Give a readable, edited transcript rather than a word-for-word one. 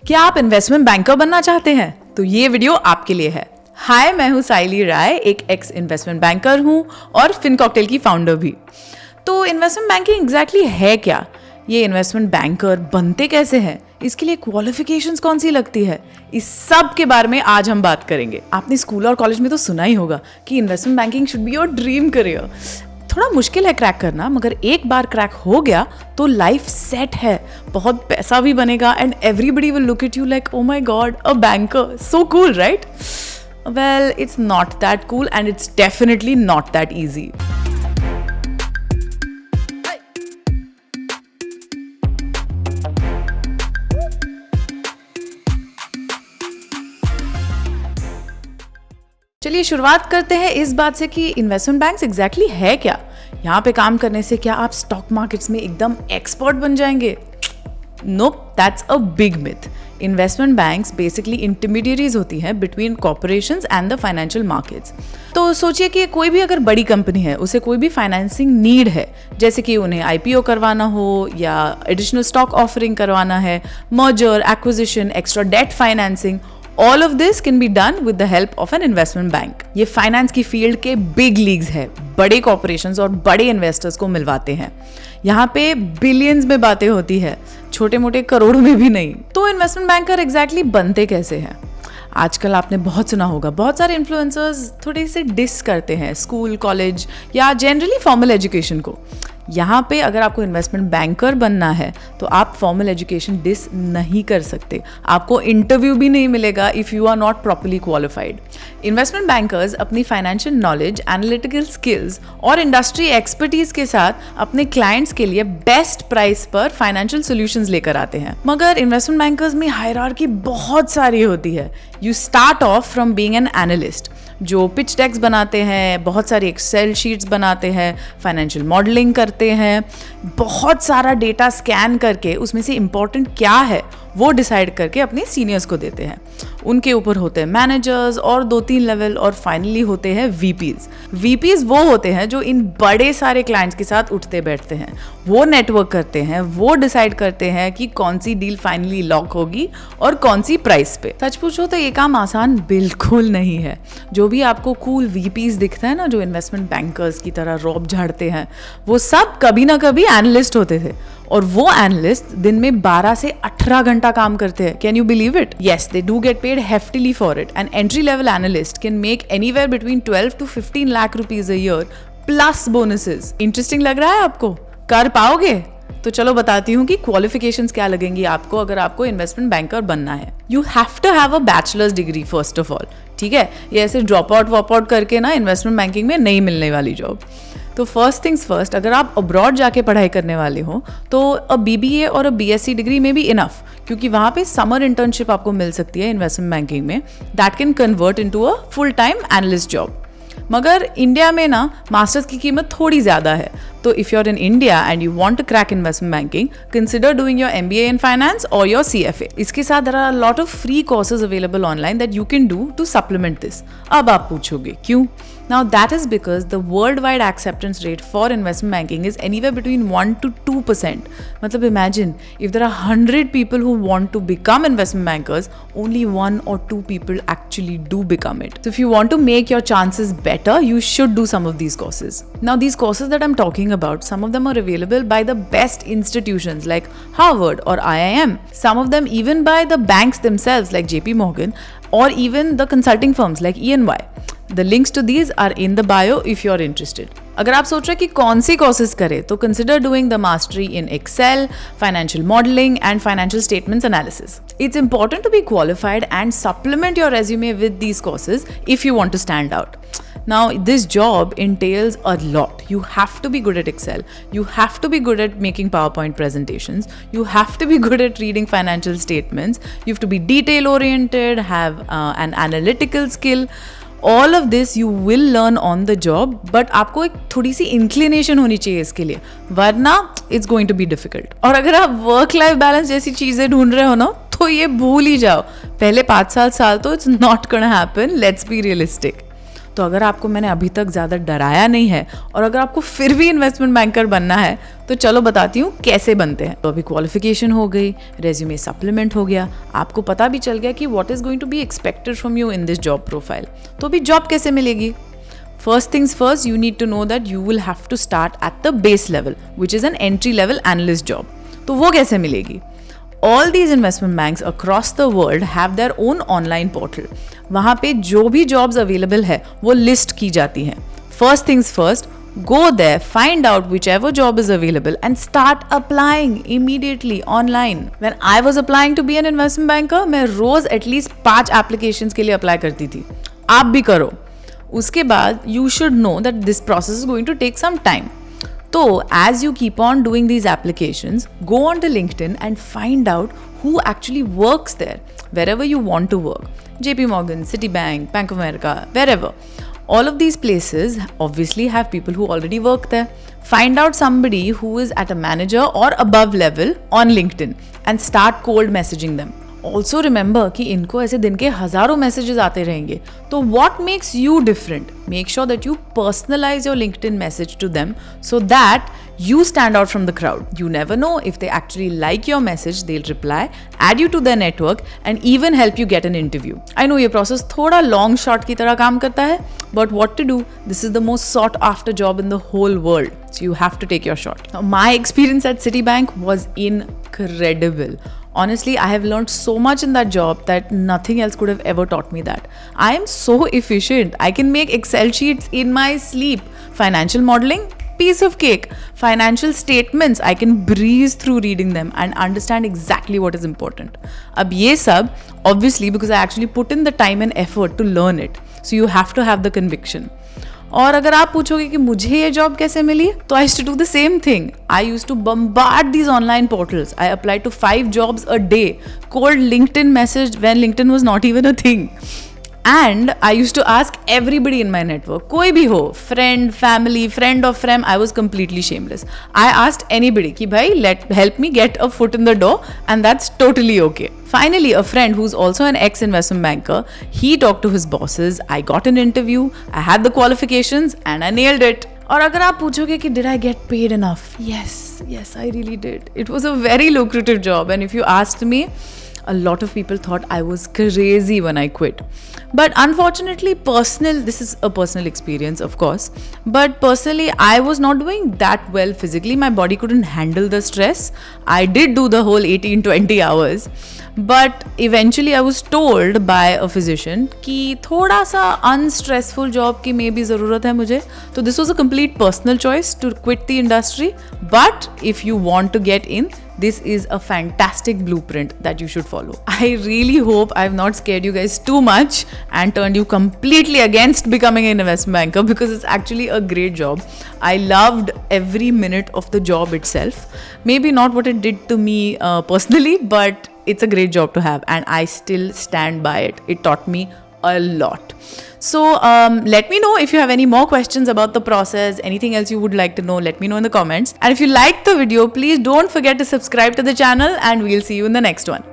क्या आप investment banker बनना चाहते हैं? तो ये वीडियो आपके लिए है। हाय, मैं हूँ साइली राय, एक एक्स इन्वेस्टमेंट बैंकर हूँ और फिनकॉकटेल की फाउंडर भी। तो इन्वेस्टमेंट बैंकिंग एग्जैक्टली है क्या? ये इन्वेस्टमेंट बैंकर बनते कैसे हैं? इसके लिए क्वालिफिकेशंस कौन सी लगती है? इस सब के बारे में आज हम बात करेंगे। आपने स्कूल और कॉलेज में तो सुना ही होगा कि investment banking should be your dream career. थोड़ा मुश्किल है क्रैक करना, मगर एक बार क्रैक हो गया तो लाइफ सेट है। बहुत पैसा भी बनेगा and everybody will look at you like, oh my God, a banker, so cool, right? Well, it's not that cool and it's definitely not that easy. चलिए शुरुआत करते हैं इस बात से कि इन्वेस्टमेंट बैंक्स एग्जैक्टली है क्या। यहाँ पे काम करने से क्या आप स्टॉक मार्केट्स में एकदम एक्सपर्ट बन जाएंगे? Nope, that's a big myth. Investment banks basically intermediaries होती हैं between corporations and the financial markets. तो सोचिए कि कोई भी अगर बड़ी कंपनी है, उसे कोई भी फाइनेंसिंग नीड है, जैसे कि उन्हें आईपीओ करवाना हो या एडिशनल स्टॉक ऑफरिंग करवाना है, merger, acquisition, extra debt financing, All of this can be done with the help of an investment bank. ये फाइनेंस की फील्ड के बिग लीग्स है, बड़े कॉर्पोरेशंस और बड़े इन्वेस्टर्स को मिलवाते हैं। यहाँ पे बिलियंस में बातें होती है, छोटे मोटे करोड़ों में भी नहीं। तो इन्वेस्टमेंट बैंकर एग्जैक्टली बनते कैसे हैं? आजकल आपने बहुत सुना होगा, बहुत सारे इन्फ्लुएंसर्स थोड़े से डिस करते हैं स्कूल, कॉलेज या जनरली फॉर्मल एजुकेशन को। यहाँ पे अगर आपको इन्वेस्टमेंट बैंकर बनना है तो आप फॉर्मल एजुकेशन डिस नहीं कर सकते। आपको इंटरव्यू भी नहीं मिलेगा if you are not properly qualified. Investment bankers अपनी फाइनेंशियल नॉलेज, एनालिटिकल स्किल्स और इंडस्ट्री एक्सपर्टीज के साथ अपने क्लाइंट्स के लिए बेस्ट प्राइस पर फाइनेंशियल सॉल्यूशंस लेकर आते हैं। मगर इन्वेस्टमेंट बैंकर्स में हायरार्की बहुत सारी होती है। You start of from being an analyst, जो पिच डेक्स बनाते हैं, बहुत सारी एक्सेल शीट्स बनाते हैं, फाइनेंशियल मॉडलिंग करते हैं, बहुत सारा डेटा स्कैन करके उसमें से इम्पोर्टेंट क्या है वो डिसाइड करके अपने सीनियर्स को देते हैं। उनके ऊपर होते हैं मैनेजर्स और 2-3 लेवल, और फाइनली होते हैं वीपीज। वीपीज वो होते हैं जो इन बड़े सारे क्लाइंट्स के साथ उठते बैठते हैं, वो नेटवर्क करते हैं, वो डिसाइड करते हैं कि कौन सी डील फाइनली लॉक होगी और कौन सी प्राइस पे। सच पूछो तो ये काम आसान बिल्कुल नहीं है। जो भी आपको कूल वीपीज दिखता है ना, जो इन्वेस्टमेंट बैंकर्स की तरह रौब झाड़ते हैं, वो सब कभी ना कभी एनालिस्ट होते थे, और वो एनालिस्ट दिन में 12 से 18 घंटा काम करते हैं। Can you believe it? Yes, they do get paid heftily for it. An entry level analyst can make anywhere between 12 to 15 lakh rupees a year plus bonuses. Interesting लग रहा है आपको? कर पाओगे? तो चलो बताती हूँ कि क्वालिफिकेशंस क्या लगेंगी आपको अगर आपको इन्वेस्टमेंट बैंकर बनना है। You have to have a bachelor's degree first of all, ठीक है? ये ऐसे ड्रॉप आउट करके ना इन्वेस्टमेंट बैंकिंग में नहीं मिलने वाली जॉब। तो फर्स्ट थिंग्स फर्स्ट, अगर आप अब्रॉड जाके पढ़ाई करने वाले हो तो अ बीबीए और अ बीएससी डिग्री में भी इनफ, क्योंकि वहाँ पे समर इंटर्नशिप आपको मिल सकती है इन्वेस्टमेंट बैंकिंग में, that can convert into a full time analyst job. मगर इंडिया में ना मास्टर्स की कीमत थोड़ी ज़्यादा है। तो if you are in India and you want to crack investment banking, consider doing your MBA in finance और योर सीएफए। इसके साथ there are lot of free courses available online that you can do to supplement this. अब आप पूछोगे क्यों? Now that is because the worldwide acceptance rate for investment banking is anywhere between 1 to 2%. मतलब imagine if there are 100 people who want to become investment bankers, only 1 or 2 people actually do become it. So if you want to make your chances better, you should do some of these courses. Now these courses that I'm talking about, some of them are available by the best institutions like Harvard or IIM. Some of them even by the banks themselves like JP Morgan, or even the consulting firms like EY. The links to these are in the bio if you are interested. अगर आप सोच रहे हैं कि कौन सी courses करें, तो consider doing the mastery in Excel, financial modelling and financial statements analysis. It's important to be qualified and supplement your resume with these courses if you want to stand out. Now, this job entails a lot. You have to be good at Excel. You have to be good at making PowerPoint presentations. You have to be good at reading financial statements. You have to be detail oriented, have an analytical skill. All of this you will learn on the job, but आपको एक थोड़ी सी inclination होनी चाहिए इसके लिए, वरना it's going to be difficult. और अगर आप वर्क लाइफ बैलेंस जैसी चीज़ें ढूंढ रहे हो ना, तो ये भूल ही जाओ। पहले 5 साल तो it's not gonna happen. Let's be realistic. तो अगर आपको मैंने अभी तक ज़्यादा डराया नहीं है और अगर आपको फिर भी इन्वेस्टमेंट बैंकर बनना है तो चलो बताती हूँ कैसे बनते हैं। तो अभी क्वालिफिकेशन हो गई, रेज्यूमे सप्लीमेंट हो गया, आपको पता भी चल गया कि what is going to be expected from you in this job profile. तो अभी जॉब कैसे मिलेगी? First things first, you need to know that you will have to start at the base level, which is an entry level analyst job. तो वो कैसे मिलेगी? All these investment banks across the world have their own online portal. वहाँ पे जो भी jobs available है वो list की जाती हैं. First things first, go there, find out whichever job is available and start applying immediately online. When I was applying to be an investment banker, मैं रोज at least 5 applications के लिए apply करती थी. आप भी करो. उसके बाद you should know that this process is going to take some time. तो as you keep on doing these applications, go on the LinkedIn and find out who actually works there, wherever you want to work. JP Morgan, Citibank, Bank of America, wherever. All of these places obviously have people who already work there. Find out somebody who is at a manager or above level on LinkedIn and start cold messaging them. Also remember कि इनको ऐसे दिन के हज़ारों messages आते रहेंगे. तो what makes you different? Make sure that you personalise your LinkedIn message to them so that you stand out from the crowd. You never know if they actually like your message, they'll reply, add you to their network and even help you get an interview. I know ये process थोड़ा long shot की तरह काम करता है, but what to do? This is the most sought after job in the whole world. So you have to take your shot. Now, my experience at Citibank was incredible. Honestly, I have learned so much in that job that nothing else could have ever taught me that. I am so efficient. I can make Excel sheets in my sleep. Financial modeling, piece of cake. Financial statements, I can breeze through reading them and understand exactly what is important. अब ये सब, obviously, because I actually put in the time and effort to learn it. So you have to have the conviction. और अगर आप पूछोगे कि मुझे ये जॉब कैसे मिली, तो I used to do the same thing. I used to bombard these online portals. I applied to 5 jobs a day. Cold LinkedIn message when LinkedIn was not even a thing. And I used to ask everybody in my network, कोई भी हो, friend, family, friend of friend, I was completely shameless. I asked anybody कि भाई help me get a foot in the door, and that's totally okay. Finally, a friend who's also an ex-investment banker, he talked to his bosses, I got an interview, I had the qualifications, and I nailed it. और अगर आप पूछोगे कि did I get paid enough? Yes, I really did. It was a very lucrative job, and if you asked me, a lot of people thought I was crazy when I quit. But unfortunately, this is a personal experience, of course, but personally, I was not doing that well physically. My body couldn't handle the stress. I did do the whole 18-20 hours. But eventually I was told by a physician कि थोड़ा सा unstressful job की maybe ज़रूरत है मुझे. So this was a complete personal choice to quit the industry. But if you want to get in, this is a fantastic blueprint that you should follow. I really hope I've not scared you guys too much and turned you completely against becoming an investment banker, because it's actually a great job. I loved every minute of the job itself. Maybe not what it did to me personally, but it's a great job to have, and I still stand by it. It taught me a lot. So let me know if you have any more questions about the process, anything else you would like to know, let me know in the comments. And if you liked the video, please don't forget to subscribe to the channel, and we'll see you in the next one.